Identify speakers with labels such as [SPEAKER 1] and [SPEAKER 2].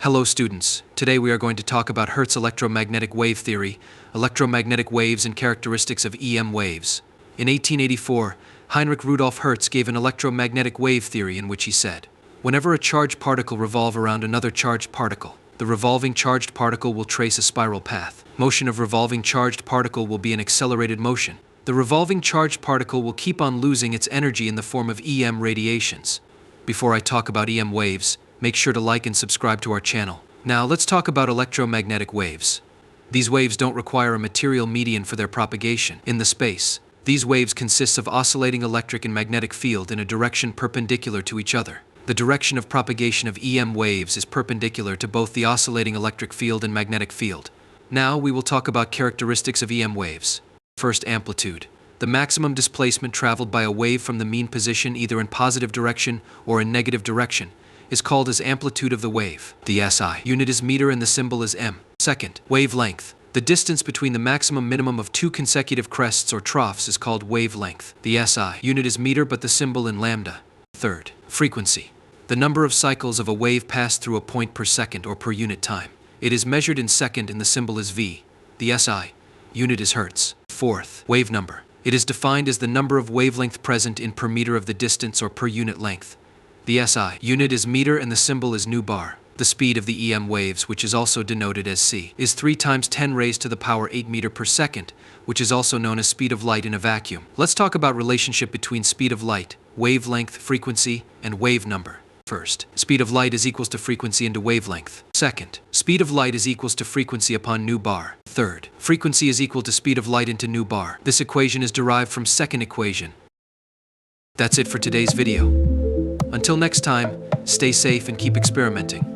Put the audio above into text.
[SPEAKER 1] Hello students, today we are going to talk about Hertz electromagnetic wave theory, electromagnetic waves and characteristics of EM waves. In 1884, Heinrich Rudolf Hertz gave an electromagnetic wave theory in which he said, whenever a charged particle revolves around another charged particle, the revolving charged particle will trace a spiral path. Motion of revolving charged particle will be an accelerated motion. The revolving charged particle will keep on losing its energy in the form of EM radiations. Before I talk about EM waves, make sure to like and subscribe to our channel. Now let's talk about electromagnetic waves. These waves don't require a material medium for their propagation in the space. These waves consist of oscillating electric and magnetic field in a direction perpendicular to each other. The direction of propagation of EM waves is perpendicular to both the oscillating electric field and magnetic field. Now we will talk about characteristics of EM waves. First, amplitude. The maximum displacement traveled by a wave from the mean position either in positive direction or in negative direction is called as amplitude of the wave. The SI unit is meter and the symbol is m. Second, wavelength. The distance between the maximum minimum of two consecutive crests or troughs is called wavelength. The SI unit is meter but the symbol in lambda. Third, frequency. The number of cycles of a wave passed through a point per second or per unit time. It is measured in second and the symbol is V. The SI unit is hertz. Fourth, wave number. It is defined as the number of wavelength present in per meter of the distance or per unit length. The SI unit is meter and the symbol is nu bar. The speed of the EM waves, which is also denoted as c, is 3 times 10 raised to the power 8 meter per second, which is also known as speed of light in a vacuum. Let's talk about relationship between speed of light, wavelength, frequency, and wave number. First, speed of light is equals to frequency into wavelength. Second, speed of light is equals to frequency upon nu bar. Third, frequency is equal to speed of light into nu bar. This equation is derived from second equation. That's it for today's video. Until next time, stay safe and keep experimenting.